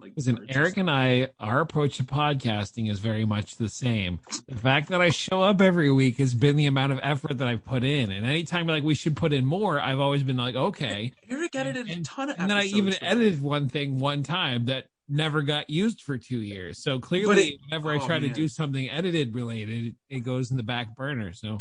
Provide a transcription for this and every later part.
like Listen, merch. Eric and I, our approach to podcasting is very much the same. The fact that I show up every week has been the amount of effort that I've put in. And anytime like we should put in more, I've always been like, okay. Eric And, edited a and, ton of and then I even episodes for me. edited one thing one time that never got used for 2 years. So But clearly, whenever I oh try to do man. something edited related, it goes in the back burner. So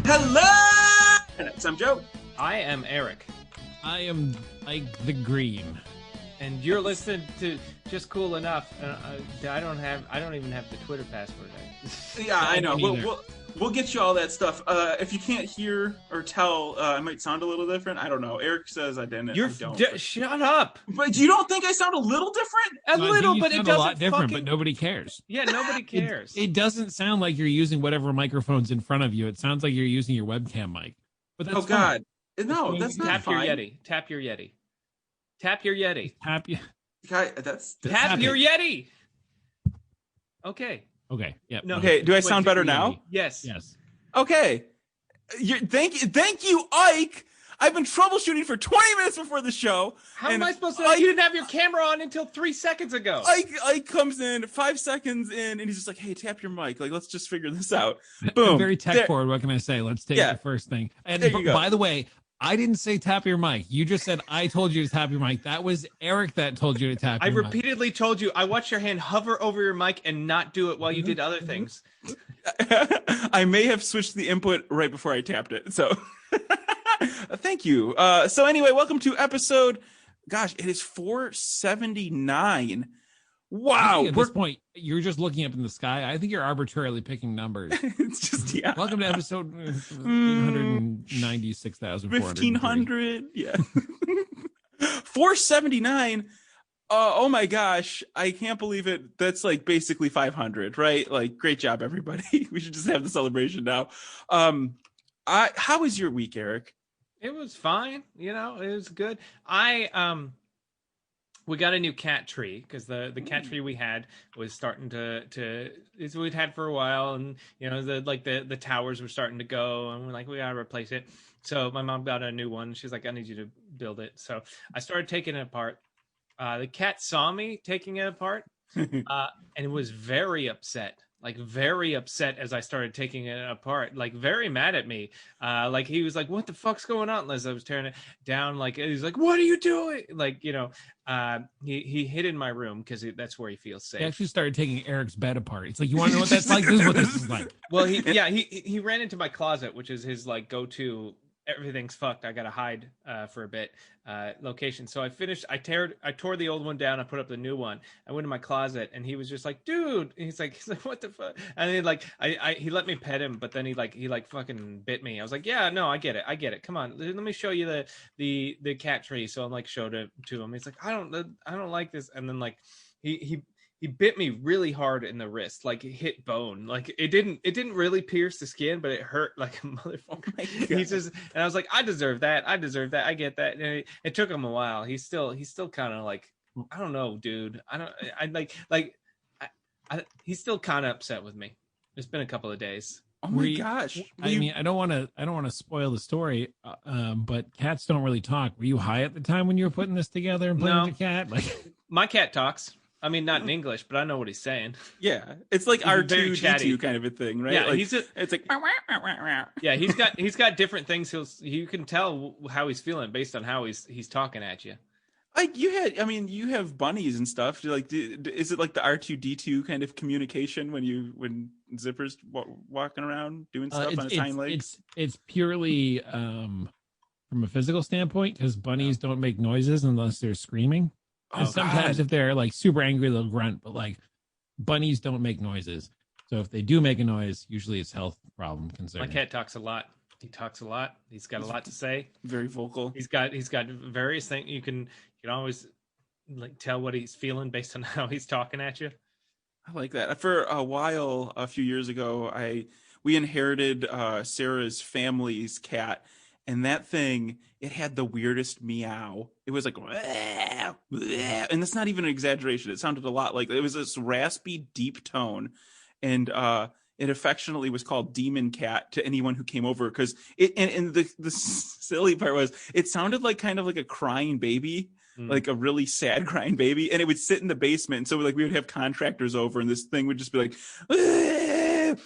Hello! I'm Joe. I am Eric, I am like the green. and you're listening to Just Cool Enough. I don't even have the Twitter password. Yeah, I know. don't either. We'll get you all that stuff. If you can't hear or tell, I might sound a little different. I don't know. Eric says I didn't. I don't. Shut up. But you don't think I sound a little different? A So I think little, you but it sound doesn't a lot different, fucking. but nobody cares. Yeah, nobody cares. It doesn't sound like you're using whatever microphone's in front of you. It sounds like you're using your webcam mic. But that's Oh God, no, fine. that's not Tap fine. your Yeti. Tap your Yeti. Tap your Yeti. Tap you. Guy, that's Tap your Yeti. Okay. Okay. Yeah. No. okay. Do I Wait, sound better now? Yes. Yes. Okay. Thank you, Ike. I've been troubleshooting for 20 minutes before the show. How and am I supposed to know you didn't have your camera on until 3 seconds ago? Ike comes in 5 seconds in, and he's just like, "Hey, tap your mic. Like, let's just figure this out." I'm Boom. very tech There- forward. What can I say? Let's take Yeah. the first thing. And There you go. by the way, I didn't say tap your mic. You just said I told you to tap your mic. That was Eric that told you to tap I your mic. repeatedly told you. I watched your hand hover over your mic and not do it while you did other things. I may have switched the input right before I tapped it. So thank you. So anyway, welcome to episode, gosh, it is 479. I Wow. think at this point, you're just looking up in the sky. I think you're arbitrarily picking numbers. It's just, yeah. Welcome to episode 896,400. 1500. Yeah. 479. Oh my gosh. I can't believe it. That's like basically 500, right? Like, great job, everybody. We should just have the celebration now. How was your week, Eric? It was fine. It was good. We got a new cat tree because the cat tree we had was starting to we'd had for a while, and the towers were starting to go, and we're like, we gotta replace it. So my mom got a new one. She's like, I need you to build it. So I started taking it apart. The cat saw me taking it apart, and was very upset. Like, very upset as I started taking it apart, like very mad at me. Like, he was like, what the fuck's going on? As I was tearing it down, like, he's like, what are you doing? Like, he hid in my room because that's where he feels safe. He actually started taking Eric's bed apart. It's like, you want to know what that's like? This is what this is like. Well, he ran into my closet, which is his like go-to. Everything's fucked. I gotta hide for a bit location. So I tore the old one down. I put up the new one. I went in my closet, and he was just like, dude. And he's like, what the fuck? And then like he let me pet him, but then he fucking bit me. I was like, yeah, no, I get it. Come on, let me show you the cat tree. So I'm like, showed it to him. He's like, I don't like this. And then like he bit me really hard in the wrist, like it hit bone. Like it didn't really pierce the skin, but it hurt like a motherfucker. And I was like, I deserve that. I get that. And it took him a while. He's still kind of like, I don't know, dude. He's still kind of upset with me. It's been a couple of days. Oh my gosh. I mean, I don't want to spoil the story, but cats don't really talk. Were you high at the time when you were putting this together and playing No. with the cat? Like, My cat talks. I mean, not in English, but I know what he's saying. Yeah, it's like He's very R2D2 chatty. kind of a thing, right? Yeah, like, it's like yeah. He's got different things. You can tell how he's feeling based on how he's talking at you. like you have bunnies and stuff. Is it like the R2D2 kind of communication when Zipper's walking around doing stuff on his hind legs? It's purely from a physical standpoint, because bunnies don't make noises unless they're screaming. And sometimes if they're like super angry, they'll grunt, but like bunnies don't make noises. So if they do make a noise, usually it's health problem concerning. My cat talks a lot. He talks a lot. He's got a lot to say. Very vocal. He's got various things. You can always like tell what he's feeling based on how he's talking at you. I like that. For a while, a few years ago, we inherited Sarah's family's cat, and that thing, it had the weirdest meow. It was like, "Wah, wah," and that's not even an exaggeration. It sounded a lot like, it was this raspy, deep tone, and it affectionately was called Demon Cat to anyone who came over, because and the silly part was it sounded like kind of like a crying baby, like a really sad crying baby, and it would sit in the basement. And so like we would have contractors over, and this thing would just be like, and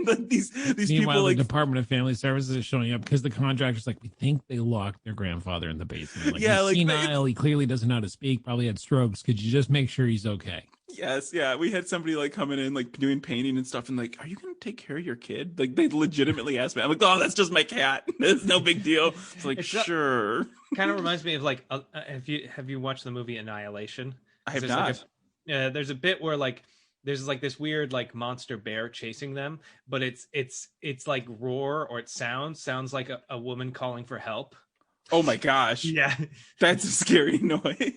like these Meanwhile, people the like Department of Family Services is showing up because the contractor's like, we think they locked their grandfather in the basement. Like, Yeah, he's like, senile. He clearly doesn't know how to speak. Probably had strokes. Could you just make sure he's okay? Yes, yeah. We had somebody like coming in, like doing painting and stuff, and like, are you gonna take care of your kid? Like they legitimately asked me. I'm like, oh, that's just my cat. It's no big deal. It's like, sure. Kind of reminds me of like, have you watched the movie Annihilation? I have There's not. Like there's a bit where like there's like this weird like monster bear chasing them, but it's like roar, or it sounds like a woman calling for help. Oh my gosh. Yeah, That's a scary noise.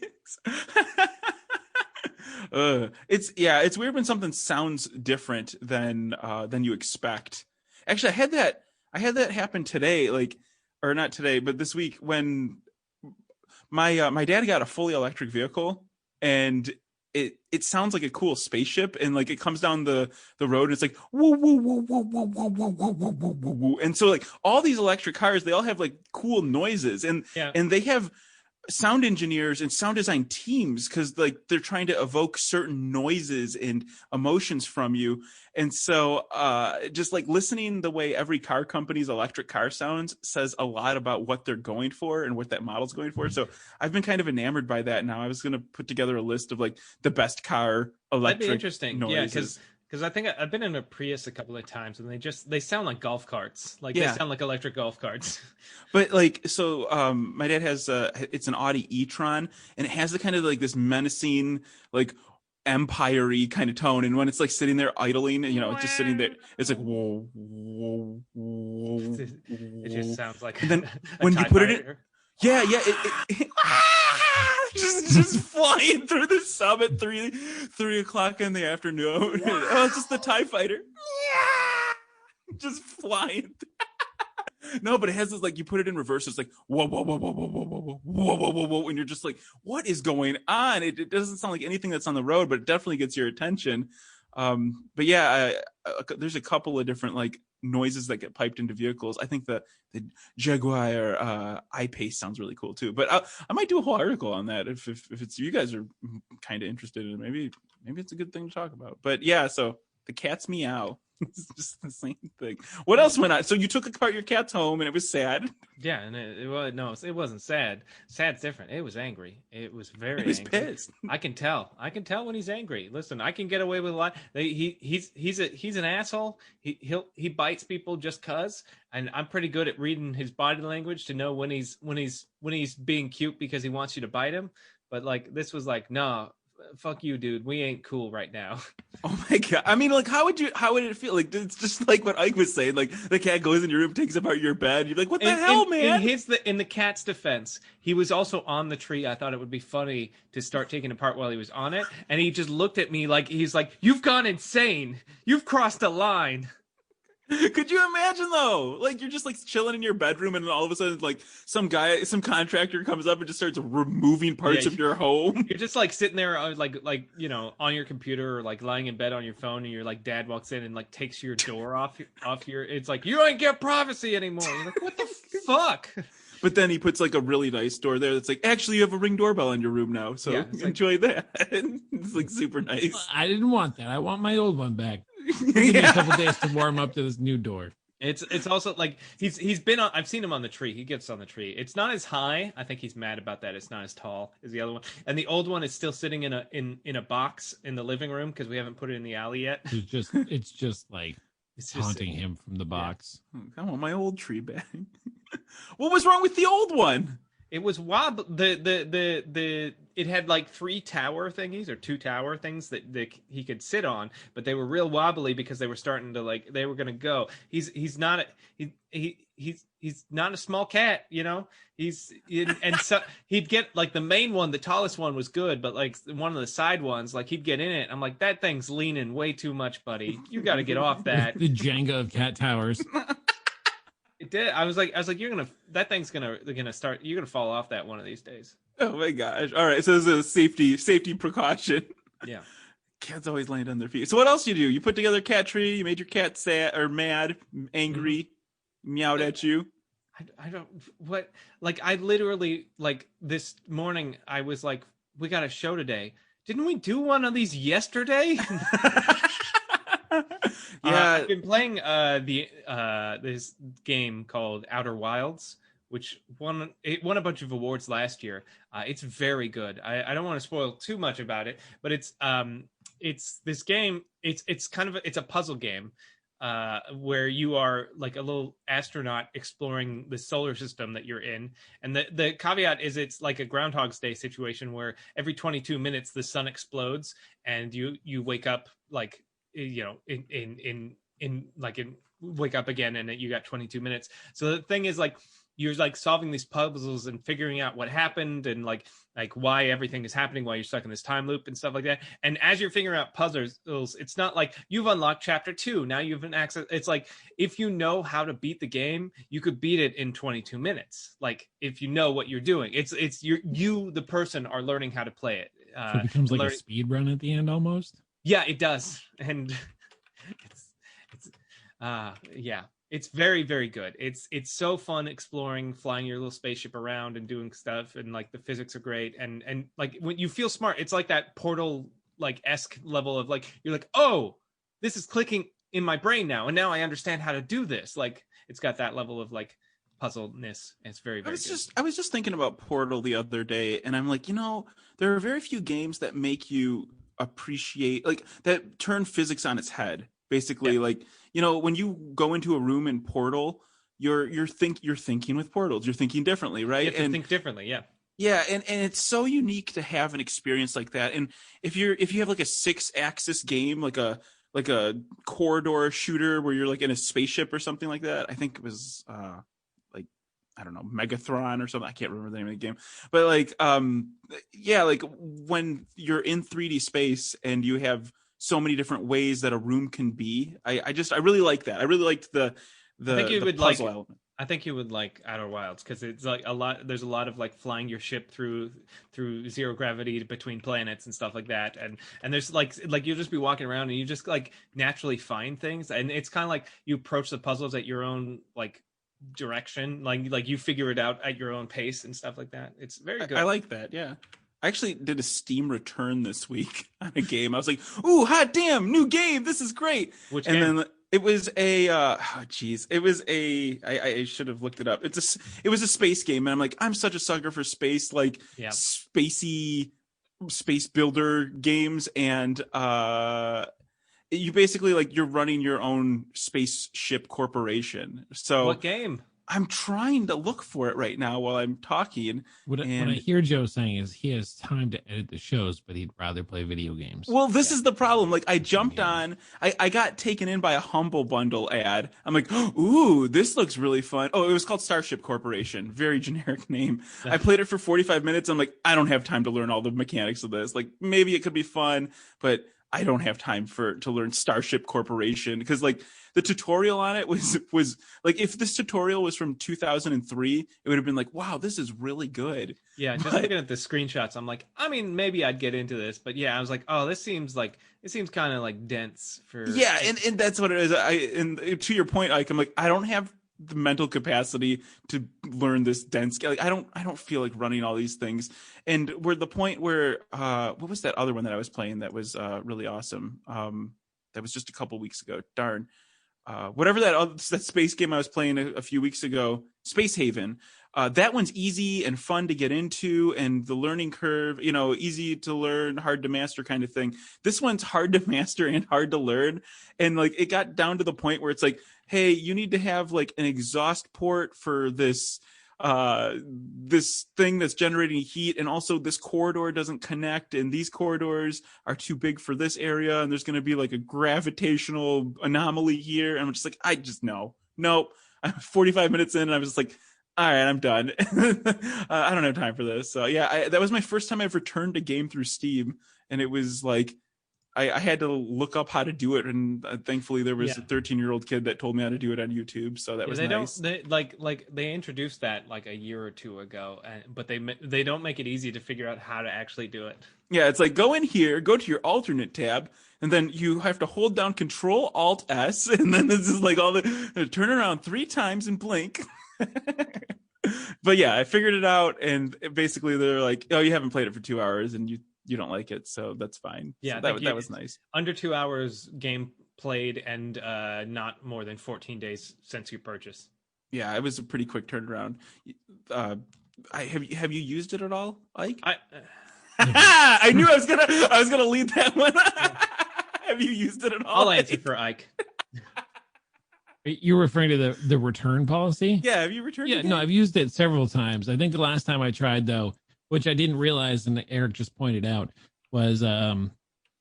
It's weird when something sounds different than you expect. Actually, I had that happen today, like, or not today, but this week, when my dad got a fully electric vehicle, and it sounds like a cool spaceship, and like it comes down the road, and it's like woo woo woo woo woo woo woo woo woo woo woo woo. And so like all these electric cars, they all have like cool noises, and they have sound engineers and sound design teams, because like they're trying to evoke certain noises and emotions from you. And so just like listening the way every car company's electric car sounds says a lot about what they're going for and what that model's going for. So I've been kind of enamored by that. Now I was going to put together a list of like the best car electric that'd be interesting noises. because I think I've been in a Prius a couple of times, and they sound like golf carts. Like they sound like electric golf carts. But like, so my dad has it's an Audi e-tron, and it has the kind of like this menacing, like empire-y kind of tone. And when it's like sitting there idling, you know, it's just sitting there, it's like whoa, whoa, whoa. It just sounds like. And then when you put it in, it just flying through the sub at 3 o'clock in the afternoon. Oh, it's just the TIE fighter. Just flying. No, but it has this, like, you put it in reverse, it's like whoa whoa whoa whoa whoa whoa whoa whoa whoa whoa whoa, and you're just like, what is going on? It doesn't sound like anything that's on the road, but it definitely gets your attention. But yeah, there's a couple of different like noises that get piped into vehicles. I think the Jaguar I-Pace sounds really cool too. But I might do a whole article on that if it's, you guys are kind of interested in it. Maybe it's a good thing to talk about. But yeah, so the cat's meow. It's just the same thing. What else went on? So you took apart your cat's home, and it was sad. Yeah, and it wasn't sad. Sad's different. It was angry. It was very. It was angry. pissed. I can tell when he's angry. Listen, I can get away with a lot. He's an asshole. He bites people just cause, and I'm pretty good at reading his body language to know when he's being cute because he wants you to bite him. But like this was like, nah, fuck you, dude. We ain't cool right now. Oh my god! I mean, like, how would it feel? Like, it's just like what Ike was saying. Like, the cat goes in your room, takes apart your bed. You're like, what the hell, man? In the cat's defense, he was also on the tree. I thought it would be funny to start taking apart while he was on it, and he just looked at me like he's like, "You've gone insane. You've crossed a line." Could you imagine though? Like, you're just like chilling in your bedroom, and all of a sudden, like, some contractor comes up and just starts removing parts of your home. You're just like sitting there, like you know, on your computer or like lying in bed on your phone, and your like dad walks in and like takes your door off your. It's like, you don't get privacy anymore. You're like, what the fuck? But then he puts like a really nice door there that's like, actually, you have a Ring doorbell in your room now, so enjoy that. It's like super nice. I didn't want that. I want my old one back. Give me a couple days to warm up to this new door. It's also like he's been on. I've seen him on the tree. He gets on the tree. It's not as high. I think he's mad about that. It's not as tall as the other one. And the old one is still sitting in a box in the living room because we haven't put it in the alley yet. It's just like it's haunting him from the box. Yeah. I want my old tree back. What was wrong with the old one? It was wobbly. It had like 3 tower thingies or 2 tower things that he could sit on, but they were real wobbly because they were starting to like they were gonna go. He's not a small cat, you know. And so he'd get like the main one, the tallest one was good, but like one of the side ones, like he'd get in it. I'm like, that thing's leaning way too much, buddy. You got to get off that. The Jenga of cat towers. It did. I was like, that thing's gonna start. You're gonna fall off that one of these days. Oh my gosh! All right, so this is a safety precaution. Yeah. Cats always land on their feet. So what else do you do? You put together a cat tree. You made your cat sad or mad, angry, meowed at you. I don't what like I literally like this morning I was like, we got a show today. Didn't we do one of these yesterday? Yeah, I've been playing this game called Outer Wilds, which won a bunch of awards last year. It's very good. I don't want to spoil too much about it, but it's this game. It's kind of it's a puzzle game where you are like a little astronaut exploring the solar system that you're in. And the caveat is it's like a Groundhog's Day situation where every 22 minutes the sun explodes and you wake up like, you know, in wake up again and you got 22 minutes. So the thing is like, you're like solving these puzzles and figuring out what happened and like why everything is happening while you're stuck in this time loop and stuff like that. And as you're figuring out puzzles, it's not like you've unlocked chapter 2. Now you've been access. It's like, if you know how to beat the game, you could beat it in 22 minutes. Like if you know what you're doing, it's you, the person, are learning how to play it. So it becomes like a speed run at the end almost. Yeah, it does. And yeah. It's very, very good. It's so fun exploring, flying your little spaceship around and doing stuff, and like the physics are great. And like when you feel smart, it's like that Portal like esque level of like, you're like, oh, this is clicking in my brain now, and now I understand how to do this. Like it's got that level of like puzzleness. It's very, very good. I was just thinking about Portal the other day, and I'm like, you know, there are very few games that make you appreciate, like, that turn physics on its head. Basically, like, you know, when you go into a room in Portal, you're thinking with portals. You're thinking differently, right? You have to think differently, yeah. Yeah, and it's so unique to have an experience like that. And if you have like a 6-axis game, like a corridor shooter where you're like in a spaceship or something like that. I think it was like, I don't know, Megathron or something. I can't remember the name of the game. But like yeah, like when you're in 3D space and you have so many different ways that a room can be. I really like that. I really liked the puzzle element. I think you would like Outer Wilds because it's like there's a lot of like flying your ship through zero gravity between planets and stuff like that. And there's like you'll just be walking around and you just like naturally find things. And it's kind of like you approach the puzzles at your own like direction. Like you figure it out at your own pace and stuff like that. It's very good. I like that. Yeah. I actually did a Steam return this week on a game. I was like, "Ooh, hot damn, new game! This is great!" Which and game? Then it was a, it was a. I should have looked it up. It was a space game, and I'm like, I'm such a sucker for space, like spacey space builder games, and you basically like you're running your own spaceship corporation. So what game? I'm trying to look for it right now while I'm talking. What I hear Joe saying is he has time to edit the shows, but he'd rather play video games. Well, this is the problem. Like I jumped on, I got taken in by a Humble Bundle ad. I'm like, ooh, this looks really fun. Oh, it was called Starship Corporation. Very generic name. I played it for 45 minutes. I'm like, I don't have time to learn all the mechanics of this. Like maybe it could be fun, but I don't have time to learn Starship Corporation, because like the tutorial on it was like, if this tutorial was from 2003, it would have been like, wow, this is really good. Yeah, just looking at the screenshots, I'm like, I mean, maybe I'd get into this, but yeah, I was like, oh, it seems kind of like dense for. Yeah, and that's what it is. And to your point, Ike, I'm like, I don't have the mental capacity to learn this dense. Like I don't feel like running all these things. And we're the point where what was that other one that I was playing that was really awesome? That was just a couple weeks ago. Darn. Whatever that space game I was playing a few weeks ago, Space Haven. That one's easy and fun to get into, and the learning curve, you know, easy to learn, hard to master kind of thing. This one's hard to master and hard to learn. And like it got down to the point where it's like, hey, you need to have like an exhaust port for this thing that's generating heat, and also this corridor doesn't connect, and these corridors are too big for this area, and there's going to be like a gravitational anomaly here. And I'm just like, nope. I'm 45 minutes in, and I was just like, all right, I'm done. I don't have time for this. So yeah, that was my first time I've returned a game through Steam, and it was like, I had to look up how to do it, and thankfully there was a 13-year-old kid that told me how to do it on YouTube, so that was nice. They they introduced that like a year or two ago, but they don't make it easy to figure out how to actually do it. Yeah, it's like go in here, go to your alternate tab, and then you have to hold down Control Alt S, and then this is like all the turn around 3 times and blink. But yeah, I figured it out, and basically they're like, "Oh, you haven't played it for 2 hours, and you don't like it, so that's fine." Yeah, so that was nice. Under 2 hours game played, and not more than 14 days since you purchase. Yeah, it was a pretty quick turnaround. Have you used it at all, Ike? I knew I was gonna lead that one. Have you used it at all? I'll answer for Ike. You're referring to the return policy? Yeah, have you returned? Yeah, no, I've used it several times. I think the last time I tried, though, which I didn't realize, and Eric just pointed out, was I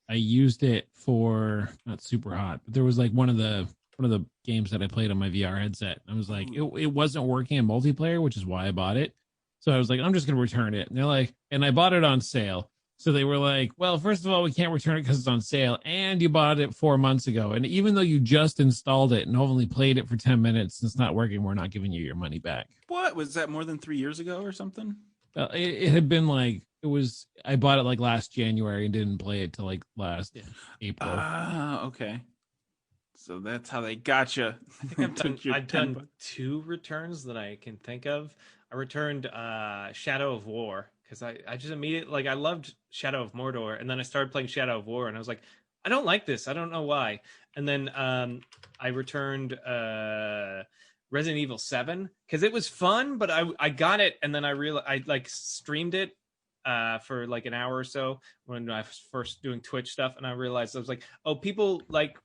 used it for not super hot, but there was like one of the games that I played on my VR headset. I was like, it wasn't working in multiplayer, which is why I bought it. So I was like, I'm just gonna return it. And they're like, and I bought it on sale. So they were like, well, first of all, we can't return it because it's on sale, and you bought it 4 months ago. And even though you just installed it and only played it for 10 minutes, it's not working. We're not giving you your money back. What was that? More than 3 years ago or something? It had been like I bought it like last January and didn't play it till like last April. Okay. So that's how they got you. I think I've done 2 returns that I can think of. I returned Shadow of War because I just immediately I loved Shadow of Mordor, and then I started playing Shadow of War, and I was like, I don't like this. I don't know why. And then I returned Resident Evil 7 because it was fun, but I got it, and then I realized I like streamed it for like an hour or so when I was first doing Twitch stuff, and I realized I was like, oh, people like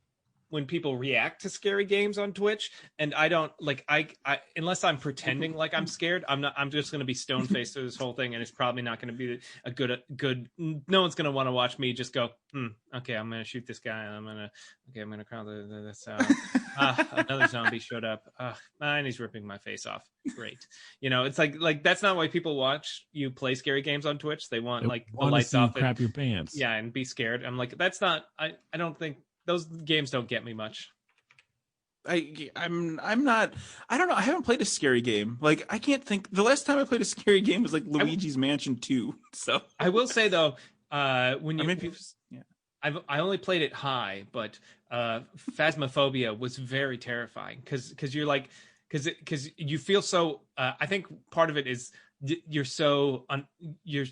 when people react to scary games on Twitch, and I don't like I unless I'm pretending like I'm scared, I'm just gonna be stone faced through this whole thing, and it's probably not gonna be a good. No one's gonna want to watch me just go, okay, I'm gonna shoot this guy, and I'm gonna crown this another zombie showed up, and he's ripping my face off. Great, it's like that's not why people watch you play scary games on Twitch. They want the lights off, crap your pants, yeah, and be scared. I'm like, that's not. I don't think. Those games don't get me much. I'm not. I don't know. I haven't played a scary game. Like I can't think. The last time I played a scary game was like Luigi's Mansion 2. So I will say though, when you, yeah, I only played it high, but Phasmophobia was very terrifying because you're like because you feel so. I think part of it is you're so you're.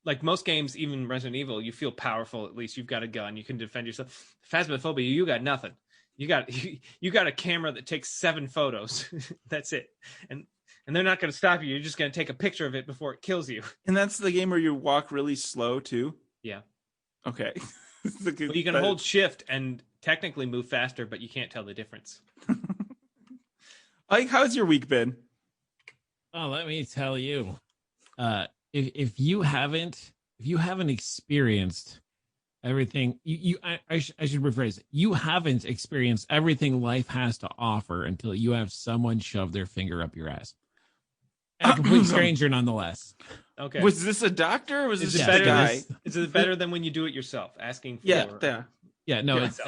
Like most games, even Resident Evil, you feel powerful. At least you've got a gun, you can defend yourself. Phasmophobia, you got nothing. You got a camera that takes 7 photos. That's it, and they're not going to stop you. You're just going to take a picture of it before it kills you. And that's the game where you walk really slow too. Yeah. Okay. Well, you can hold shift and technically move faster, but you can't tell the difference. Like, how's your week been? Oh, let me tell you. If you haven't experienced everything, I should rephrase it. You haven't experienced everything life has to offer until you have someone shove their finger up your ass. And a complete stranger, nonetheless. Okay. Was this a doctor? Or was this better, a guy? Is it better than when you do it yourself, asking for? Yeah. No, it's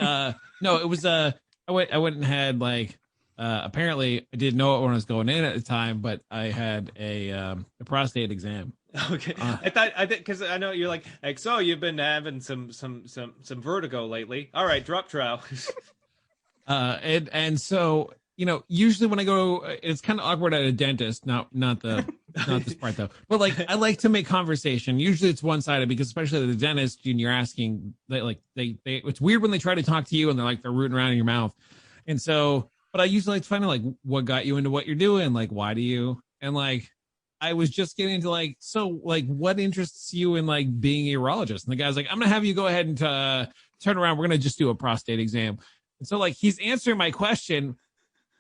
no. It was I went and had like. Apparently, I didn't know it when I was going in at the time, but I had a prostate exam. Okay, I thought because I know you're like so you've been having some vertigo lately. All right, drop trow. And so usually when I go, it's kind of awkward at a dentist. Not this part though, but like I like to make conversation. Usually it's one sided because especially at the dentist, and you're asking they it's weird when they try to talk to you and they're rooting around in your mouth, and so. But I usually like to find out like what got you into what you're doing, like why do you, and like I was just getting into like so like what interests you in like being a urologist, and the guy's like, I'm gonna have you go ahead and turn around, we're gonna just do a prostate exam, and so like he's answering my question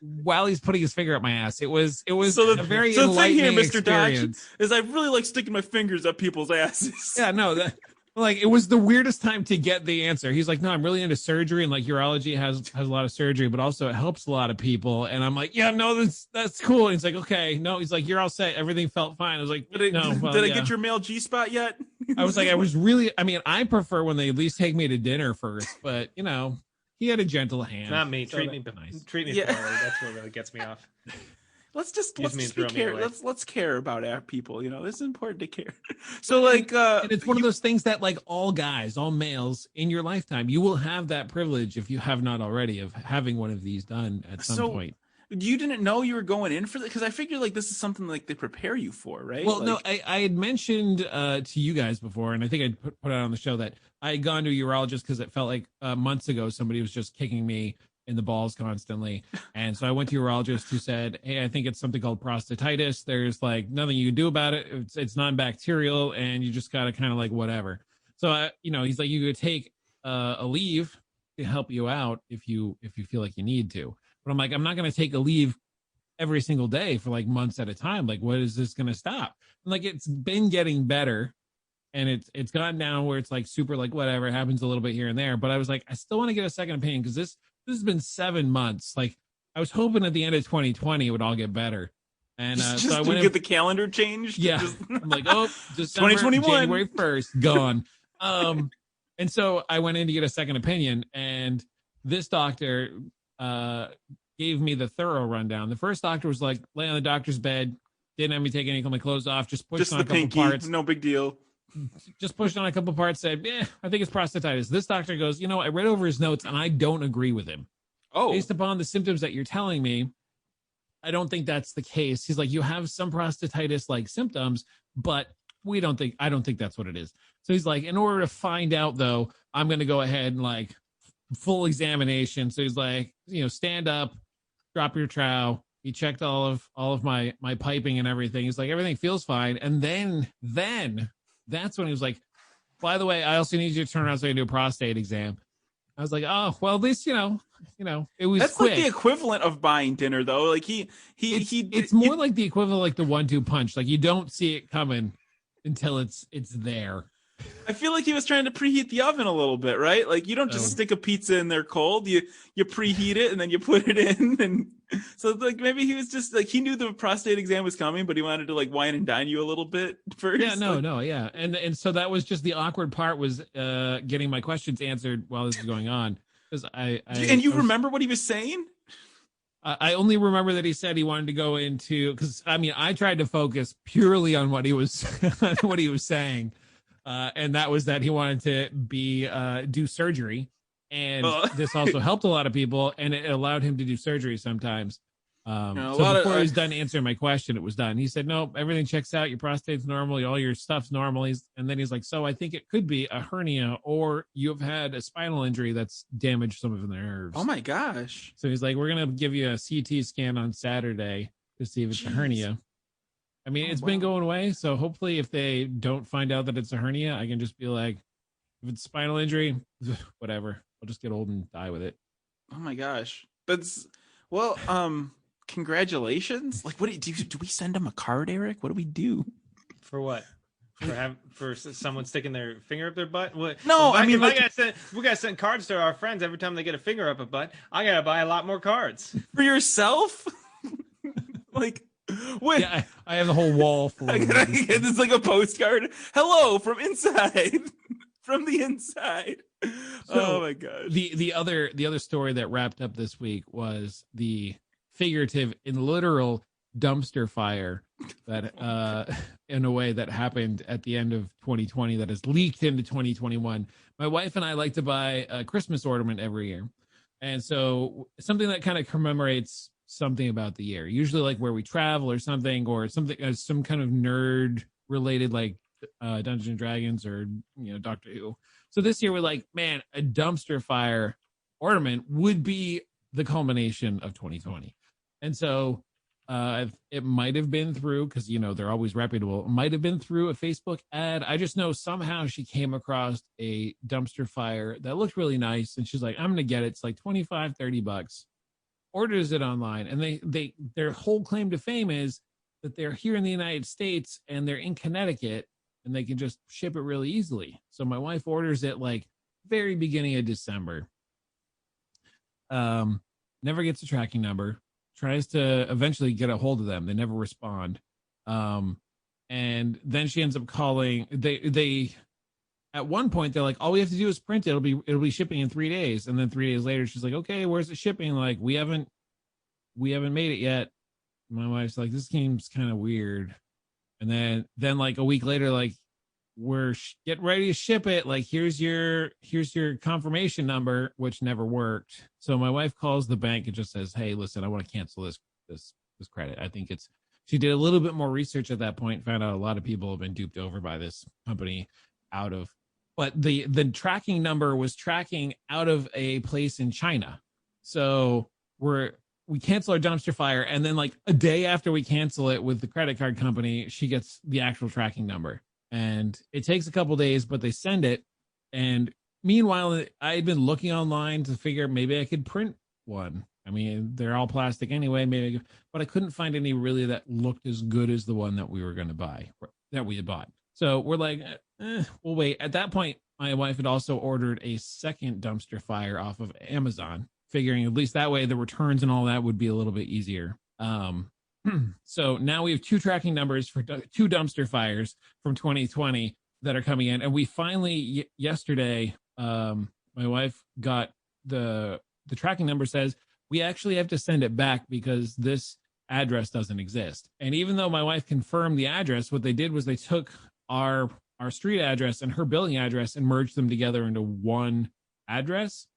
while he's putting his finger up my ass. It was so a very so the thing here, Mr. experience. Dodge, is I really like sticking my fingers up people's asses. Yeah, no, like it was the weirdest time to get the answer. He's like, no, I'm really into surgery, and like urology has a lot of surgery, but also it helps a lot of people. And I'm like, yeah, no, that's cool. And he's like, okay, no, he's like, you're all set. Everything felt fine. I was like, did I get your male G spot yet? I was like, I prefer when they at least take me to dinner first, but he had a gentle hand. It's not me. So Treat me nice. Treat me poorly. That's what really gets me off. Let's just me and be throw me care. away. Let's care about our people. This is important to care. So like, and it's one of those things that like all guys, all males in your lifetime, you will have that privilege if you have not already of having one of these done at some point. You didn't know you were going in for that? Because I figured like this is something like they prepare you for, right? Well, like, no, I had mentioned to you guys before, and I think I put it on the show that I had gone to a urologist because it felt like months ago somebody was just kicking me in the balls constantly. And so I went to a urologist who said, hey, I think it's something called prostatitis. There's like nothing you can do about it. It's non-bacterial and you just got to kind of like whatever. So, he's like, you could take a leave to help you out if you feel like you need to. But I'm like, I'm not going to take a leave every single day for like months at a time. Like, what is this going to stop? And like, it's been getting better and it's gone down where it's like super, like whatever, it happens a little bit here and there. But I was like, I still want to get a second opinion because this has been 7 months. Like I was hoping at the end of 2020, it would all get better. And so I went get the calendar changed. Yeah. I'm like, oh, December, 2021, January 1st, gone. And so I went in to get a second opinion and this doctor, gave me the thorough rundown. The first doctor was like, lay on the doctor's bed, didn't have me take any of my clothes off, just pushed on a couple pinky, parts. No big deal. Just pushed on a couple parts, said, I think it's prostatitis. This doctor goes, I read over his notes and I don't agree with him. Oh. Based upon the symptoms that you're telling me, I don't think that's the case. He's like, you have some prostatitis like symptoms, but I don't think that's what it is. So he's like, in order to find out though, I'm going to go ahead and like full examination. So he's like, stand up, drop your trowel. He checked all of my piping and everything. He's like, everything feels fine. And then that's when he was like, by the way, I also need you to turn around so I can do a prostate exam. I was like, oh, well, at least, it was That's quick. like the equivalent of buying dinner though. Like it's more like the equivalent, like the 1-2 punch. Like you don't see it coming until it's there. I feel like he was trying to preheat the oven a little bit, right? Like you don't just stick a pizza in there cold. You preheat it and then you put it in. And so like maybe he was just like, he knew the prostate exam was coming, but he wanted to like wine and dine you a little bit first. Yeah, no, yeah. And so that was just the awkward part was getting my questions answered while this is going on. Because remember what he was saying? I only remember that he said he wanted to go into, because I tried to focus purely on what he was saying. And that was that he wanted to do surgery. And this also helped a lot of people, and it allowed him to do surgery sometimes. So before he was done answering my question, it was done. He said, no, everything checks out. Your prostate's normal. All your stuff's normal. And then he's like, so I think it could be a hernia, or you've had a spinal injury that's damaged some of the nerves. Oh my gosh. So he's like, we're going to give you a CT scan on Saturday to see if it's a hernia. It's been going away. So hopefully if they don't find out that it's a hernia, I can just be like, if it's spinal injury, whatever. I'll just get old and die with it. Oh my gosh. Congratulations. Like, what do we send him a card, Eric? What do we do? For what? For someone sticking their finger up their butt? What? No, we gotta send cards to our friends every time they get a finger up a butt. I gotta buy a lot more cards. For yourself? Like, what? Yeah, I have the whole wall full of them. It's like a postcard. Hello from inside. From the inside. So oh my gosh. The other story that wrapped up this week was the figurative and literal dumpster fire that in a way that happened at the end of 2020 that has leaked into 2021. My wife and I like to buy a Christmas ornament every year. And so something that kind of commemorates something about the year, usually like where we travel or something some kind of nerd related, like Dungeons and Dragons or Doctor Who. So this year we're like, man, a dumpster fire ornament would be the culmination of 2020. And so it might have been through, because they're always reputable, it might have been through a Facebook ad. I just know somehow she came across a dumpster fire that looked really nice, and she's like, I'm gonna get it. It's like $25-$30. Orders it online, and their whole claim to fame is that they're here in the United States and they're in Connecticut and they can just ship it really easily. So my wife orders it like very beginning of December. Never gets a tracking number, tries to eventually get a hold of them. They never respond. And And then she ends up calling. They at one point they're like, all we have to do is print it. It'll be shipping in 3 days. And then 3 days later, she's like, okay, where's the shipping? Like, we haven't made it yet. My wife's like, this seems kind of weird. And then like a week later, like, we're getting ready to ship it. Like, here's your confirmation number, which never worked. So my wife calls the bank and just says, hey, listen, I want to cancel this credit. I think she did a little bit more research at that point, found out a lot of people have been duped over by this company but the tracking number was tracking out of a place in China. So we cancel our dumpster fire, and then like a day after we cancel it with the credit card company, she gets the actual tracking number. And it takes a couple days, but they send it. And meanwhile, I had been looking online to figure maybe I could print one. I mean, they're all plastic anyway, but I couldn't find any really that looked as good as the one that we were going to buy, that we had bought. So we're like, we'll wait. At that point, my wife had also ordered a second dumpster fire off of Amazon, figuring at least that way the returns and all that would be a little bit easier. So now we have two tracking numbers for two dumpster fires from 2020 that are coming in. And we finally, yesterday, my wife got the tracking number says, we actually have to send it back because this address doesn't exist. And even though my wife confirmed the address, what they did was they took our street address and her billing address and merged them together into one address.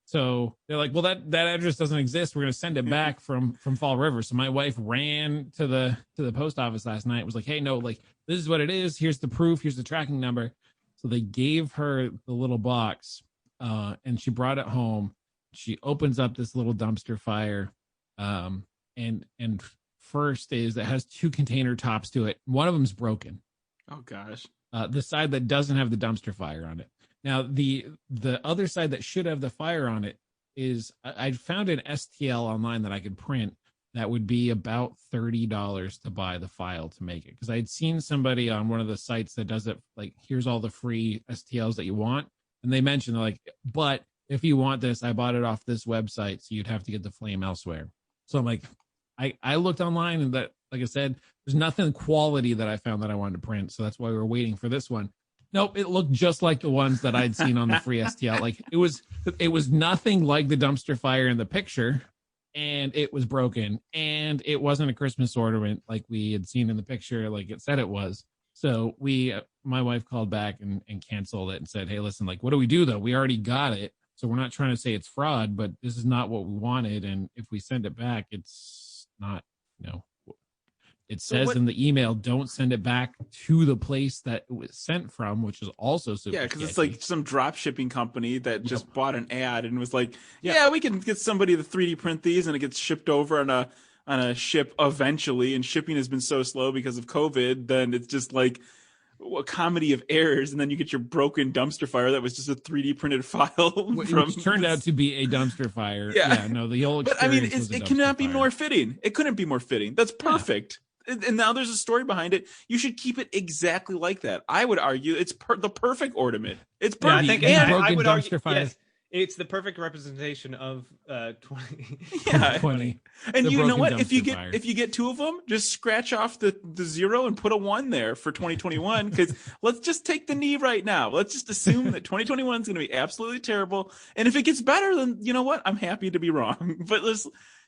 So they're like, well, that address doesn't exist. We're going to send it back from Fall River. So my wife ran to the post office last night. Was like, hey, no, like, this is what it is. Here's the proof. Here's the tracking number. So they gave her the little box, and she brought it home. She opens up this little dumpster fire, and first is it has two container tops to it. One of them's broken. Oh gosh. The side that doesn't have the dumpster fire on it. Now, the other side that should have the fire on it is I found an STL online that I could print that would be about $30 to buy the file to make it. Because I had seen somebody on one of the sites that does it, like, here's all the free STLs that you want. And they mentioned, like, but if you want this, I bought it off this website, so you'd have to get the flame elsewhere. So I'm like, I looked online, and that, like I said, there's nothing quality that I found that I wanted to print. So that's why we were waiting for this one. Nope, it looked just like the ones that I'd seen on the free STL. Like, it was nothing like the dumpster fire in the picture, and it was broken, and it wasn't a Christmas ornament like we had seen in the picture, like it said it was. So my wife called back and canceled it and said, hey, listen, like, what do we do though? We already got it. So we're not trying to say it's fraud, but this is not what we wanted. And if we send it back, it's not, it says in the email, don't send it back to the place that it was sent from, which is also super because it's sketchy. like some drop shipping company that just bought an ad and was like, yeah, we can get somebody to 3D print these, and it gets shipped over on a ship eventually. And shipping has been so slow because of COVID, then it's just like a comedy of errors, and then you get your broken dumpster fire that was just a 3D printed file which turned out to be a dumpster fire. No, the whole but I mean, experience was a it cannot be dumpster more fire. fitting. It couldn't be more fitting. That's perfect. And now there's a story behind it. You should keep it exactly like that. I would argue it's the perfect ornament. It's Yeah, perfect. I think broken I would argue, dumpster fire. yes, it's the perfect representation of 20. Yeah. 20. And The you know broken what? If you dumpster get fire. if you get two of them, just scratch off the 0 and put a 1 there for 2021. Because let's just take the knee right now. Let's just assume that 2021 is going to be absolutely terrible. And if it gets better, then you know what? I'm happy to be wrong. But let's.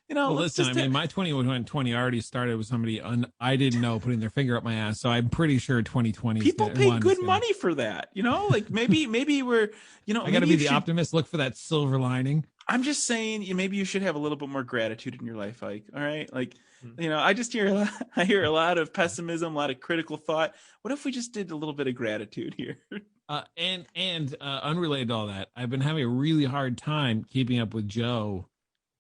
Well, let's listen, I mean, my 2020 already started with somebody I didn't know putting their finger up my ass, so I'm pretty sure 2020 people pay good money for that. Like maybe we're I got to be the optimist. Look for that silver lining. I'm just saying, maybe you should have a little bit more gratitude in your life, Ike. All right, like I just hear a lot of pessimism, a lot of critical thought. What if we just did a little bit of gratitude here? And unrelated to all that, I've been having a really hard time keeping up with Joe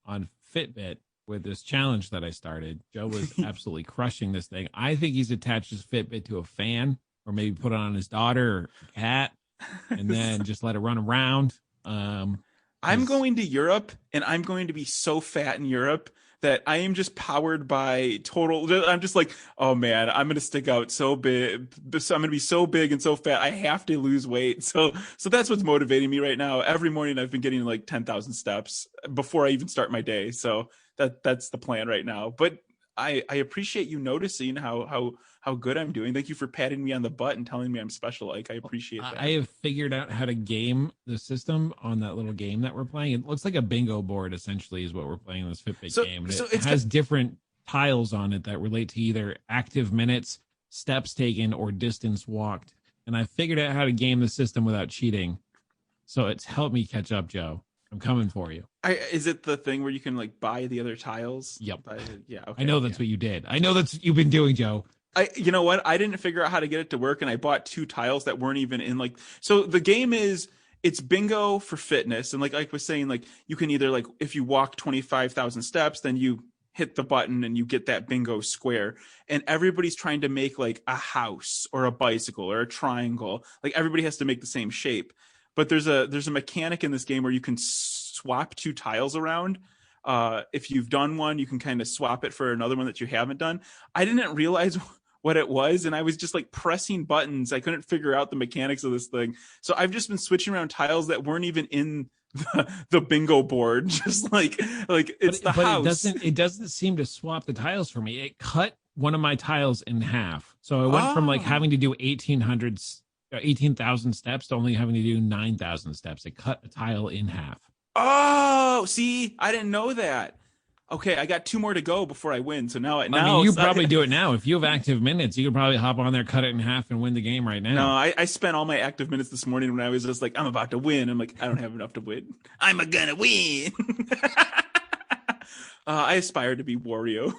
on Fitbit with this challenge that I started. Joe was absolutely crushing this thing. I think he's attached his Fitbit to a fan, or maybe put it on his daughter or cat, and then just let it run around. I'm going to Europe, and I'm going to be so fat in Europe that I am just powered by total. I'm just like, oh man, I'm going to stick out so big. So I'm going to be so big and so fat. I have to lose weight. So that's what's motivating me right now. Every morning I've been getting like 10,000 steps before I even start my day. So that's the plan right now. But I appreciate you noticing how good I'm doing. Thank you for patting me on the butt and telling me I'm special. Like, I appreciate that. I have figured out how to game the system on that little game that we're playing. It looks like a bingo board, essentially, is what we're playing in this Fitbit game. And it has different tiles on it that relate to either active minutes, steps taken, or distance walked. And I figured out how to game the system without cheating. So it's helped me catch up, Joe. I'm coming for you. Is it the thing where you can like buy the other tiles? Yep. Yeah. Okay, I know that's what you did. I know that's what you've been doing, Joe. You know what? I didn't figure out how to get it to work, and I bought 2 tiles that weren't even in like. So the game it's bingo for fitness, and like I was saying, like you can either like if you walk 25,000 steps, then you hit the button and you get that bingo square. And everybody's trying to make like a house or a bicycle or a triangle. Like everybody has to make the same shape. But there's a mechanic in this game where you can swap 2 tiles around. If you've done one, you can kind of swap it for another one that you haven't done. I didn't realize what it was, and I was just like pressing buttons. I couldn't figure out the mechanics of this thing. So I've just been switching around tiles that weren't even in the bingo board. Just like it's the house. It doesn't seem to swap the tiles for me. It cut one of my tiles in half. So I went from like having to do 18,000 steps to only having to do 9,000 steps. It cut a tile in half. Oh, see, I didn't know that. Okay, I got 2 more to go before I win. So now, you probably do it now. If you have active minutes, you could probably hop on there, cut it in half, and win the game right now. No, I spent all my active minutes this morning when I was just like, I'm about to win. I'm like, I don't have enough to win. I'm gonna win. I aspire to be Wario.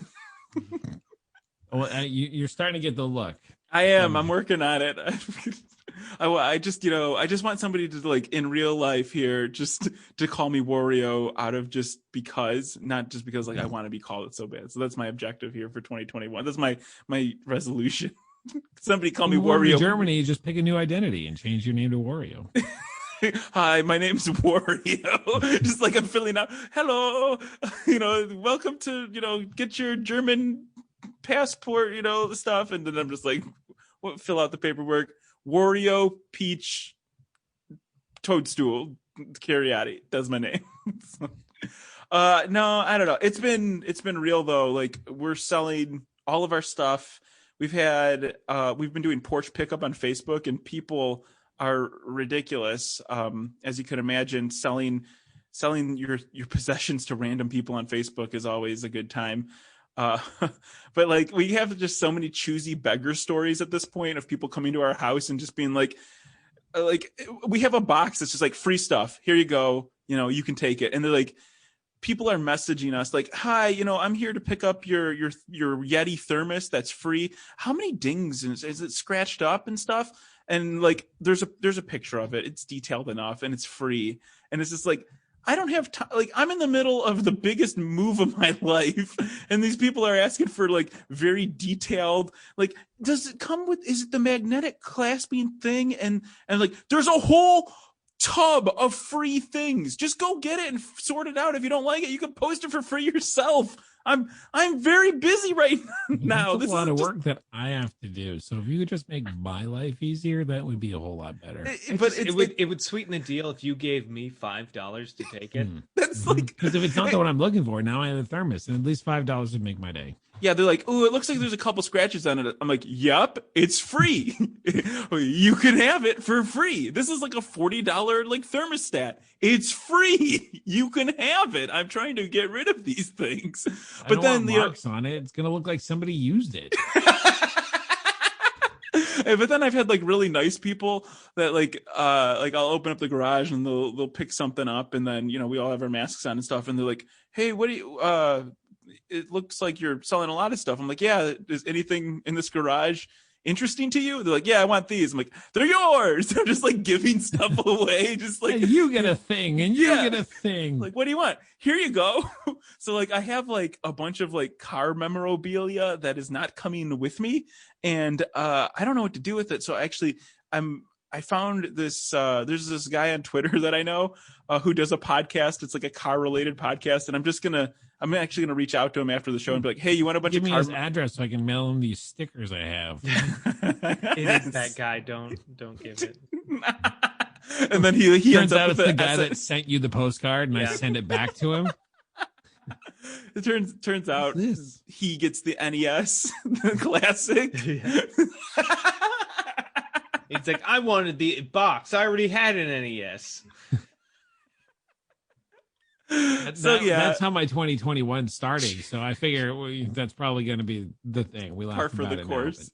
Well, you're starting to get the look. I am. I'm working on it. I just want somebody to like in real life here just to call me Wario out of just because, not just because like I want to be called it so bad. So that's my objective here for 2021. That's my resolution. Somebody call me Wario. In Germany, just pick a new identity and change your name to Wario. Hi, my name's Wario. Just like I'm filling out. Hello, welcome to get your German passport, stuff, and then I'm just like fill out the paperwork. Wario Peach Toadstool Cariotti. That's my name. No, I don't know. It's been real though. Like we're selling all of our stuff. We've been doing porch pickup on Facebook, and people are ridiculous. As you can imagine, selling your possessions to random people on Facebook is always a good time. But like we have just so many choosy beggar stories at this point of people coming to our house and just being like we have a box that's just like free stuff. Here you go. You can take it. And they're like, people are messaging us like, hi, I'm here to pick up your Yeti thermos that's free. How many dings is it scratched up and stuff? And like, there's a picture of it. It's detailed enough and it's free. And it's just like, I don't have time. Like I'm in the middle of the biggest move of my life, and these people are asking for like very detailed. Like, does it come with? Is it the magnetic clasping thing? And like, there's a whole tub of free things. Just go get it and sort it out. If you don't like it, you can post it for free yourself. I'm very busy right now. This is a lot of work that I have to do. So if you could just make my life easier, that would be a whole lot better. It would sweeten the deal if you gave me $5 to take it. That's like, because if it's not the one I'm looking for, now I have a thermos, and at least $5 would make my day. Yeah, they're like, oh, it looks like there's a couple scratches on it. I'm like, yep, it's free. You can have it for free. This is like a $40 like thermostat. It's free. You can have it. I'm trying to get rid of these things. But then the marks on it, it's gonna look like somebody used it. But then I've had like really nice people that like I'll open up the garage and they'll pick something up, and then we all have our masks on and stuff, and they're like, hey, what do you it looks like you're selling a lot of stuff. I'm like, yeah, is anything in this garage interesting to you? They're like, yeah, I want these. I'm like, they're yours. They're just like giving stuff away. Just like, you get a thing and you get a thing. Like, what do you want? Here you go. So like, I have like a bunch of like car memorabilia that is not coming with me. And I don't know what to do with it. So actually I found this, there's this guy on Twitter that I know who does a podcast. It's like a car related podcast. And I'm actually going to reach out to him after the show and be like, hey, you want a bunch Give of me his address so I can mail him these stickers I have. It is that guy. Don't give it. And then he turns out it's the guy that sent you the postcard, and I send it back to him. It turns out this? he gets the NES, the classic. He's like, I wanted the box. I already had an NES. That's how my 2021 starting. So I figure that's probably going to be the thing. We par laugh for about the it course.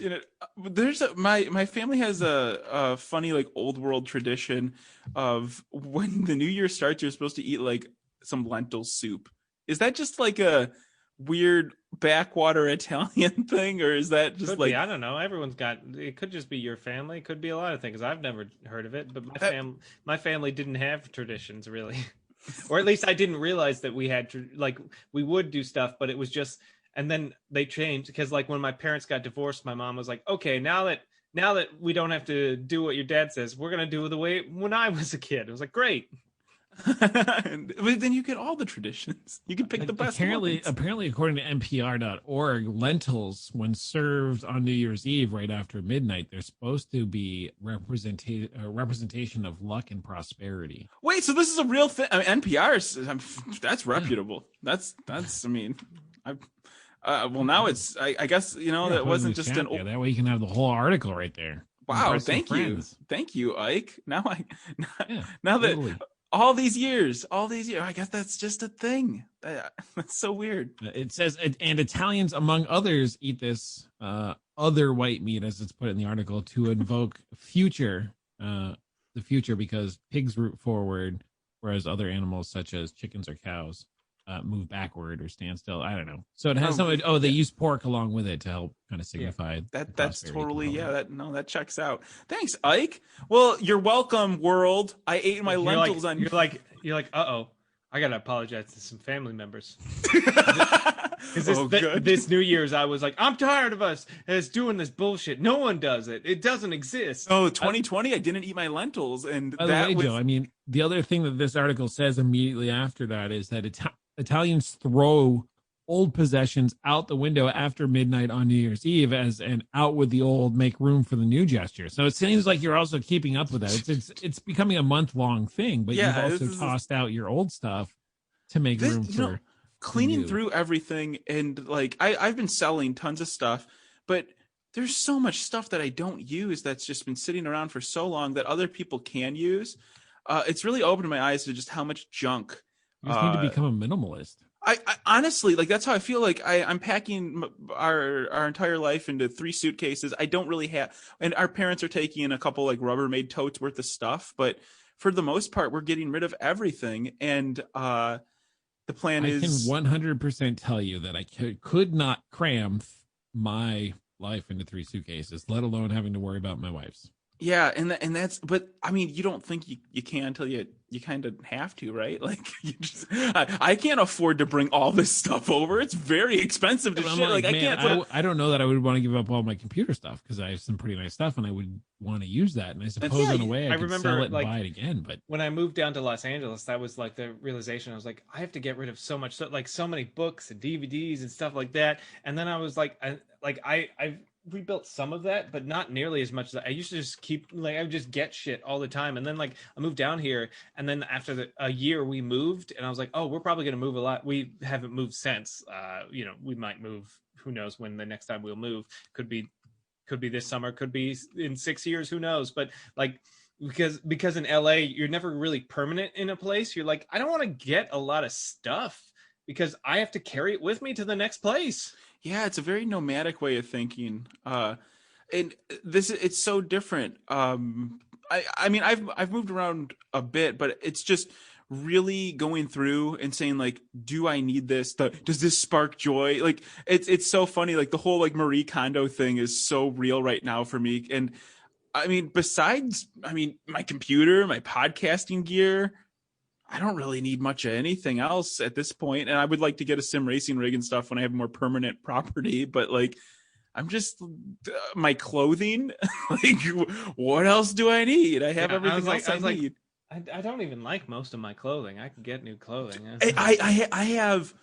now, There's my family has a funny like old world tradition of when the new year starts, you're supposed to eat like some lentil soup. Is that just like a weird backwater Italian thing, or is that just Could like be. I don't know. Everyone's got. It could just be your family. It could be a lot of things. I've never heard of it, but my family didn't have traditions really, or at least I didn't realize that we had like we would do stuff, but it was just. And then they changed because like when my parents got divorced, my mom was like, "Okay, now that we don't have to do what your dad says, we're gonna do the way when I was a kid." I was like, "Great." But then you get all the traditions. You can pick the best ones. Apparently, according to NPR.org, lentils, when served on New Year's Eve right after midnight, they're supposed to be representation of luck and prosperity. Wait, so this is a real thing? I mean, that's reputable. That's. I mean, well, now it's. I guess that wasn't just an. Yeah, that way you can have the whole article right there. Wow! Thank you, Ike. Now now that. Totally. All these years, I guess that's just a thing. That's so weird. It says, and Italians, among others, eat this other white meat, as it's put in the article, to invoke the future, because pigs root forward, whereas other animals, such as chickens or cows, move backward or stand still. I don't know. So it has they use pork along with it to help kind of signify that's totally that checks out. Thanks, Ike. Well, you're welcome, world. I ate my lentils on you're like uh-oh, I gotta apologize to some family members. This New Year's I was like, I'm tired of us doing this bullshit. No one does it. It doesn't exist. Oh, 2020 I didn't eat my lentils. And by the way, Joe, I mean, the other thing that this article says immediately after that is that Italians throw old possessions out the window after midnight on New Year's Eve and out with the old, make room for the new gesture. So it seems like you're also keeping up with that. It's becoming a month-long thing, but you've also tossed out your old stuff to make room for cleaning through everything. And like I've been selling tons of stuff, but there's so much stuff that I don't use that's just been sitting around for so long that other people can use. It's really opened my eyes to just how much junk. You just need to become a minimalist. I honestly, like, that's how I feel. Like I'm packing our entire life into 3 suitcases. I don't really have, and our parents are taking a couple like Rubbermaid totes worth of stuff, but for the most part, we're getting rid of everything. And the plan is, I can 100% tell you that I could not cram my life into 3 suitcases, let alone having to worry about my wife's. Yeah, and that's, but I mean, you don't think you can until you kind of have to, right? Like, I can't afford to bring all this stuff over. It's very expensive to ship. Like, man, I don't know that I would want to give up all my computer stuff, because I have some pretty nice stuff and I would want to use that. And I suppose in a way I could remember, sell it and buy it again. But when I moved down to Los Angeles, that was like the realization. I was like, I have to get rid of so much stuff, like so many books and DVDs and stuff like that. And then I was like, I rebuilt some of that, but not nearly as much as I used to. Just keep, like, I would just get shit all the time. And then like I moved down here, and then after a year we moved, and I was like, oh, we're probably going to move a lot. We haven't moved since. We might move, who knows when the next time we'll move. Could be this summer, could be in 6 years, who knows. But like, because in LA you're never really permanent in a place. You're like, I don't want to get a lot of stuff because I have to carry it with me to the next place. Yeah, it's a very nomadic way of thinking. And it's so different. I mean, I've moved around a bit, but it's just really going through and saying, like, do I need this? Does this spark joy? Like, it's so funny. Like, the whole like Marie Kondo thing is so real right now for me. And I mean, besides, my computer, my podcasting gear, I don't really need much of anything else at this point. And I would like to get a sim racing rig and stuff when I have more permanent property, but like, I'm just my clothing. Like, what else do I need? I have everything else I need. I don't even like most of my clothing. I can get new clothing. I have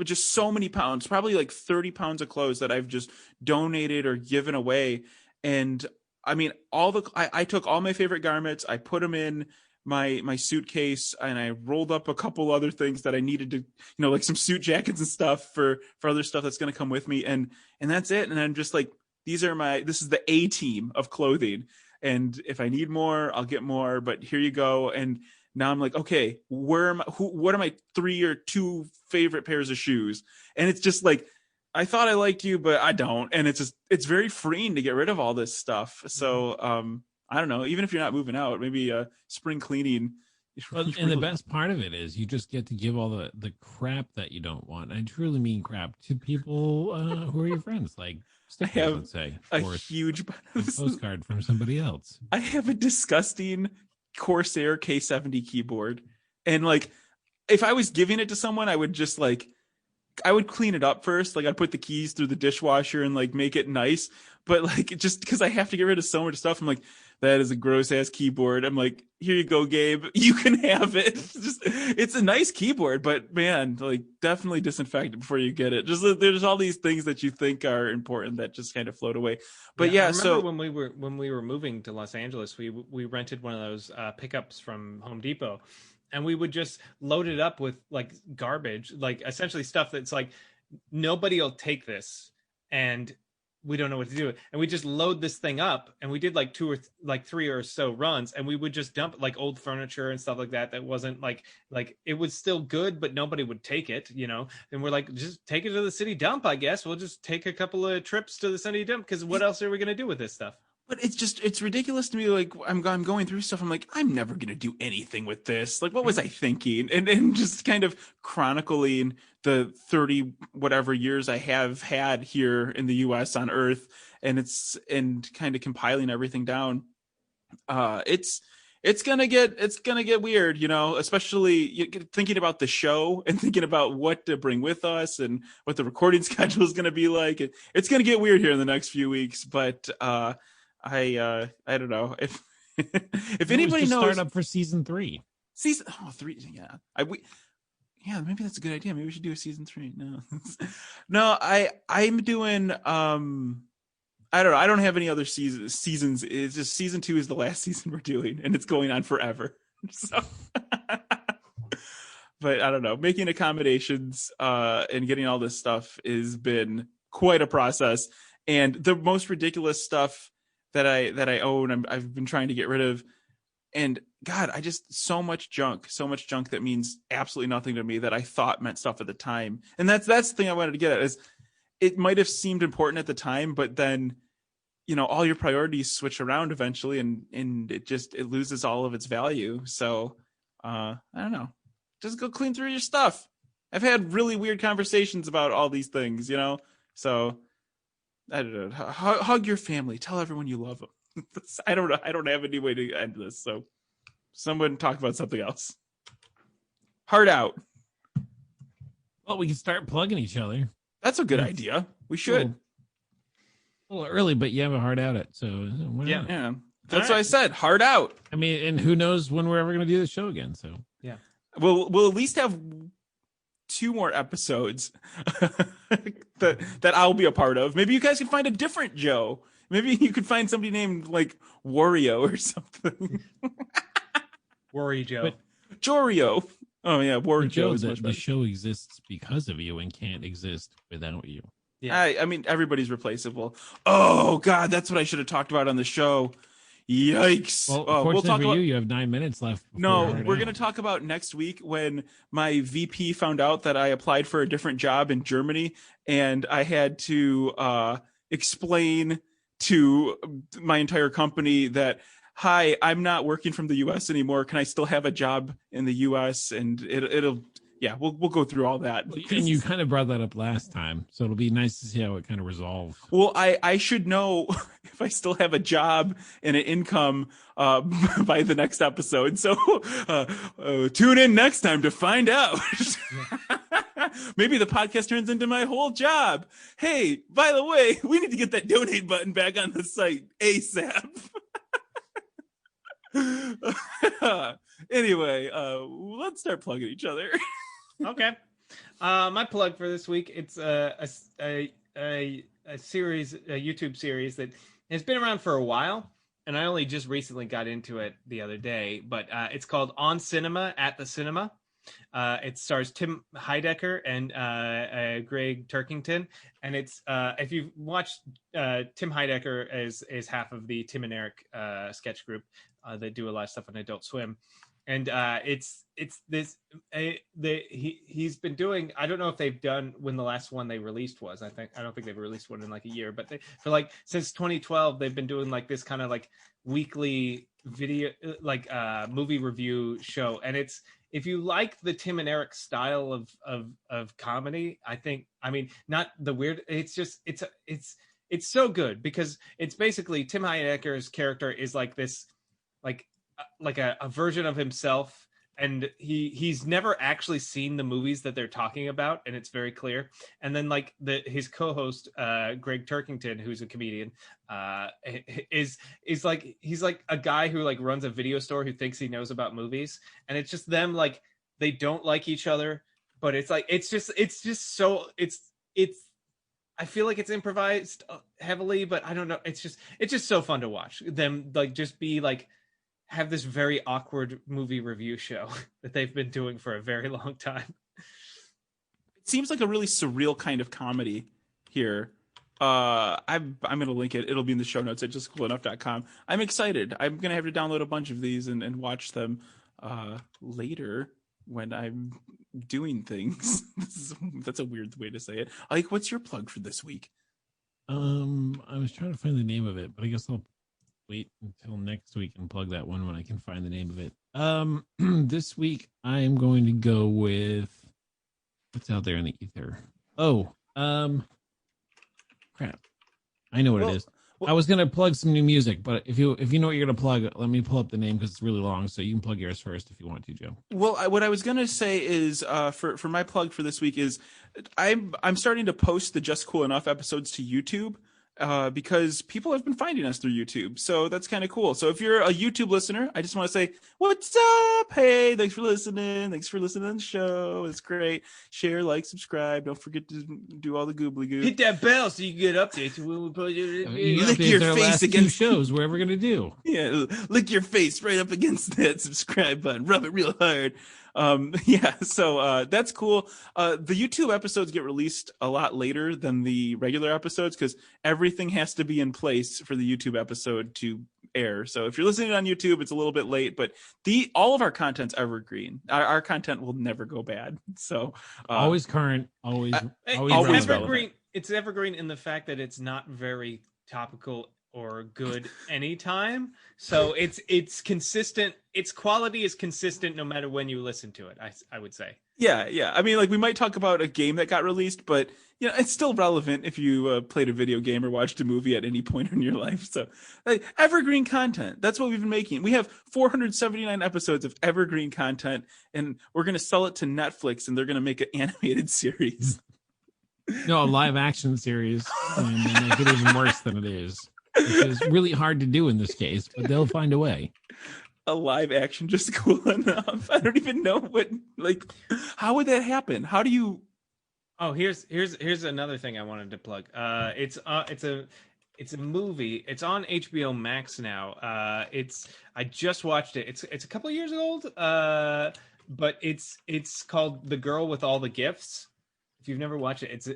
just so many pounds, probably like 30 pounds of clothes that I've just donated or given away. And I mean, I took all my favorite garments, I put them in my suitcase, and I rolled up a couple other things that I needed to, like some suit jackets and stuff for other stuff that's going to come with me, and that's it. And I'm just like, this is the A team of clothing, and if I need more, I'll get more, but here you go. And now I'm like, okay, what are my 3 or 2 favorite pairs of shoes? And it's just like, I thought I liked you, but I don't. And it's very freeing to get rid of all this stuff. So, I don't know, even if you're not moving out, maybe spring cleaning. Well, and the best part of it is you just get to give all the crap that you don't want. I truly mean crap to people who are your friends, like stickers, let's say, a or huge a postcard from somebody else. I have a disgusting Corsair K70 keyboard, and like, if I was giving it to someone, I would just like, I would clean it up first. Like, I'd put the keys through the dishwasher and like make it nice. But like, just because I have to get rid of so much stuff, I'm like, that is a gross ass keyboard. I'm like, here you go, Gabe. You can have it. It's a nice keyboard, but man, like, definitely disinfect it before you get it. Just, there's all these things that you think are important that just kind of float away. But yeah, I remember so when we were moving to Los Angeles, we rented one of those pickups from Home Depot, and we would just load it up with like garbage, like essentially stuff that's like, nobody will take this, and we don't know what to do. And we just load this thing up, and we did like 2 or 3 or so runs, and we would just dump like old furniture and stuff like that wasn't like it was still good, but nobody would take it, and we're like, just take it to the city dump, I guess. We'll just take a couple of trips to the city dump, because what else are we going to do with this stuff? But it's ridiculous to me. Like, I'm going through stuff. I'm like, I'm never going to do anything with this. Like, what was I thinking? And just kind of chronicling the 30 whatever years I have had here in the US on Earth. And kind of compiling everything down. It's going to get weird, especially thinking about the show and thinking about what to bring with us and what the recording schedule is going to be like. It's going to get weird here in the next few weeks, but, I don't know if if anybody knows. Start up for season 3. Season 3, yeah. Maybe that's a good idea. Maybe we should do a season 3. No, I'm doing. I don't know. I don't have any other seasons. It's just season 2 is the last season we're doing, and it's going on forever. So, but I don't know. Making accommodations and getting all this stuff has been quite a process, and the most ridiculous stuff that I own, I've been trying to get rid of, and God, so much junk that means absolutely nothing to me that I thought meant stuff at the time. And that's the thing I wanted to get at, is it might have seemed important at the time, but then, all your priorities switch around eventually, and it loses all of its value. So I don't know, just go clean through your stuff. I've had really weird conversations about all these things, so I don't know. Hug your family. Tell everyone you love them. I don't know. I don't have any way to end this. So someone talk about something else. Heart out. Well, we can start plugging each other. That's a good idea. We should. A little early, but you have a heart out it. So yeah. That's what I said. Heart out. I mean, and who knows when we're ever going to do the show again. So yeah. We'll at least have 2 more episodes that I'll be a part of. Maybe you guys can find a different Joe. Maybe you could find somebody named like Wario or something. Worry Joe. Jorio. Oh yeah, Wario Joe is much better. The show exists because of you and can't exist without you. Yeah. I mean, everybody's replaceable. Oh God, that's what I should have talked about on the show. Yikes. Well, we'll talk about you have 9 minutes left. No, we're going to talk about next week when my VP found out that I applied for a different job in Germany, and I had to explain to my entire company that, hi, I'm not working from the US anymore. Can I still have a job in the US? And it'll we'll go through all that. And you kind of brought that up last time, so it'll be nice to see how it kind of resolves. Well, I should know if I still have a job and an income by the next episode. So tune in next time to find out. Maybe the podcast turns into my whole job. Hey, by the way, we need to get that donate button back on the site ASAP. Anyway, let's start plugging each other. Okay. My plug for this week, it's a series, a YouTube series that has been around for a while, and I only just recently got into it the other day, but it's called On Cinema at the Cinema. It stars Tim Heidecker and Greg Turkington, and it's if you've watched Tim Heidecker is half of the Tim and Eric sketch group that do a lot of stuff on Adult Swim, and it's this he's been doing. I don't know if they've done when the last one they released was. I don't think they've released one in like a year, but for like since 2012 they've been doing like this kind of like weekly video like movie review show, and it's. If you like the Tim and Eric style of comedy, I mean, not the weird. It's just it's so good because it's basically Tim Heidecker's character is like this, like a version of himself, and he's never actually seen the movies that they're talking about, and it's very clear. And then like his co-host Greg Turkington, who's a comedian, is like he's like a guy who like runs a video store who thinks he knows about movies, and it's just them like they don't like each other, but it's like it's just so it's I feel like it's improvised heavily, but I don't know, it's just so fun to watch them like just be like have this very awkward movie review show that they've been doing for a very long time. It seems like a really surreal kind of comedy here. I'm gonna link it. It'll be in the show notes at justcoolenough.com. I'm excited. I'm gonna have to download a bunch of these and watch them later when I'm doing things. That's a weird way to say it. Like, what's your plug for this week? I was trying to find the name of it, but I guess I'll wait until next week and plug that one when I can find the name of it. This week I'm going to go with what's out there in the ether. Crap. I know what it is. I was gonna plug some new music, but if you know what you're gonna plug, let me pull up the name because it's really long. So you can plug yours first if you want to, Joe. Well, what I was gonna say is for my plug for this week is I'm starting to post the Just Cool Enough episodes to YouTube. Because people have been finding us through YouTube. So that's kind of cool. So if you're a YouTube listener, I just want to say, what's up? Hey, thanks for listening. Thanks for listening to the show. It's great. Share, like, subscribe. Don't forget to do all the goobly goo. Hit that bell so you can get updates when we put you lick your face against shows we're ever going to do. Yeah, lick your face right up against that subscribe button. Rub it real hard. So that's cool. The YouTube episodes get released a lot later than the regular episodes because everything has to be in place for the YouTube episode to air. So if you're listening on YouTube, it's a little bit late, but all of our content's evergreen. Our content will never go bad. So always current, always evergreen. Relevant. It's evergreen in the fact that it's not very topical or good anytime. So it's consistent. Its quality is consistent no matter when you listen to it, I would say. Yeah. I mean, like we might talk about a game that got released, but you know, it's still relevant if you played a video game or watched a movie at any point in your life. So like, evergreen content, that's what we've been making. We have 479 episodes of evergreen content, and we're going to sell it to Netflix, and they're going to make an animated series. No, a live action series, and make it even worse than it is. Which is really hard to do in this case, but they'll find a way. A live action Just Cool Enough. I don't even know how would that happen? How do you? Oh, here's another thing I wanted to plug. It's a movie. It's on HBO Max now. I just watched it. It's a couple of years old. But it's called The Girl with All the Gifts. If you've never watched it,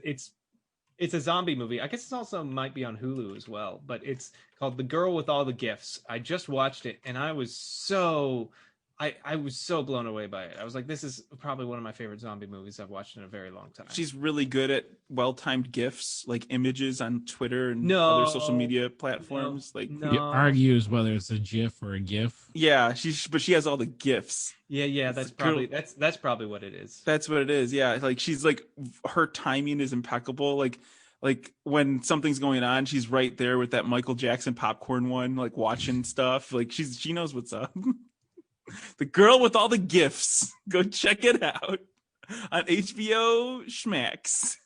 it's a zombie movie. I guess it also might be on Hulu as well, but it's called The Girl with All the Gifts. I just watched it and I was so blown away by it. I was like, this is probably one of my favorite zombie movies I've watched in a very long time. She's really good at well-timed GIFs, like images on Twitter and other social media platforms. He argues whether it's a GIF or a GIF. Yeah, but she has all the GIFs. Yeah, that's probably what it is. That's what it is. Yeah, like she's like, her timing is impeccable. Like when something's going on, she's right there with that Michael Jackson popcorn one, like watching stuff. Like she knows what's up. The Girl with All the Gifts. Go check it out on HBO Schmax.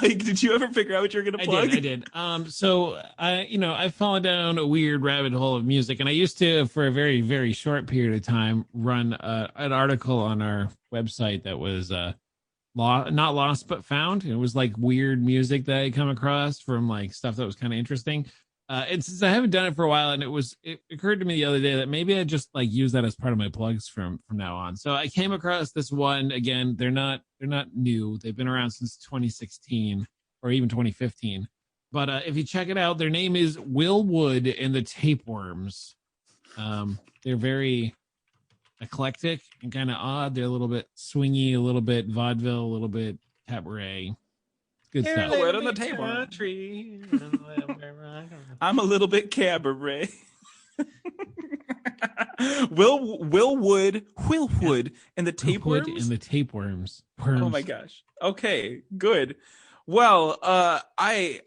Did you ever figure out what you were going to plug? I did. So I've fallen down a weird rabbit hole of music, and I used to, for a very, very short period of time, run an article on our website that was not lost but found. It was like weird music that I come across from like stuff that was kind of interesting. And since I haven't done it for a while, and it occurred to me the other day that maybe I just like use that as part of my plugs from now on. So I came across this one again. They're not new. They've been around since 2016 or even 2015. But if you check it out, their name is Wilwood and the Tapeworms. They're very eclectic and kind of odd. They're a little bit swingy, a little bit vaudeville, a little bit cabaret. Good stuff. Word on the table. I'm a little bit cabaret. Willwood, and the Tapeworms. And the Tapeworms. Oh my gosh. Okay, good. Well, I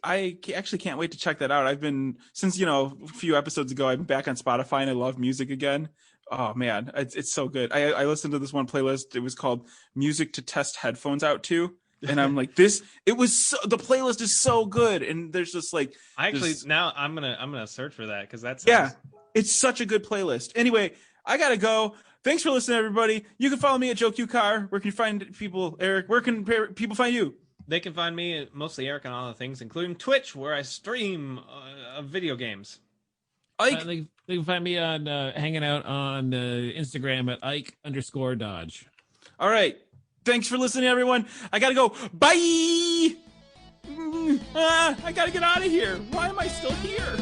actually can't wait to check that out. I've been since a few episodes ago. I've been back on Spotify and I love music again. Oh man, it's so good. I listened to this one playlist. It was called "Music to Test Headphones Out To." And I'm like, the playlist is so good. And there's just like, now I'm gonna search for that because that's it's such a good playlist. Anyway, I gotta go. Thanks for listening, everybody. You can follow me at Joe Q Car. Where can you find people, Eric? Where can people find you? They can find me mostly Eric on all the things, including Twitch, where I stream video games. Ike, they can find me on hanging out on Instagram at Ike_Dodge. All right. Thanks for listening, everyone. I gotta go. Bye. I gotta get out of here. Why am I still here?